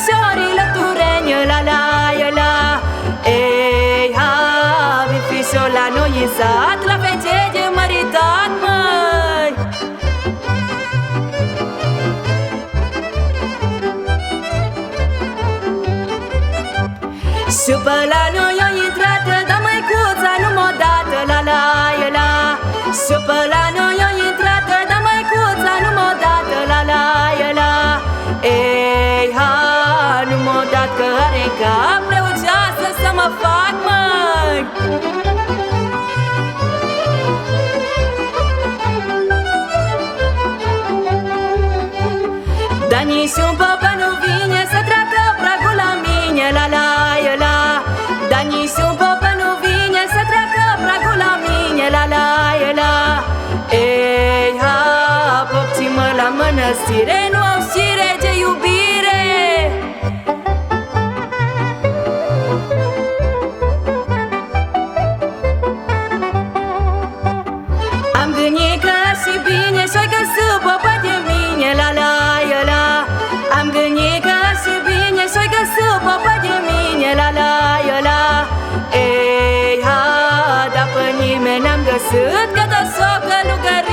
fișorile tureni, la la la. Ei, ha, fișor la noi în sat, la fecege măritat, măi. Și pe la noi o intrat, dar măicuța nu m-o dat, la la la. Și pe la noi o intrat, dar măicuța nu m-o dat, la la la. Ei, ha, nu m-o dat că are în cap reușeasă să mă fac, măi. Dar niciun popă nu vine să treacă pragul la mine, la la la. Dar niciun popă nu vine să treacă pragul la mine, la la la. Ei, ha, popții-mă la mănăstire, nu au știre de iubire. Am gândit că și bine și-o găsit popă de mine, la la la. Am gândit că și bine și-o găsit popă de mine, la la la. Ei, ha, dar pe nimeni n-am găsit, că tot s-o călugărit.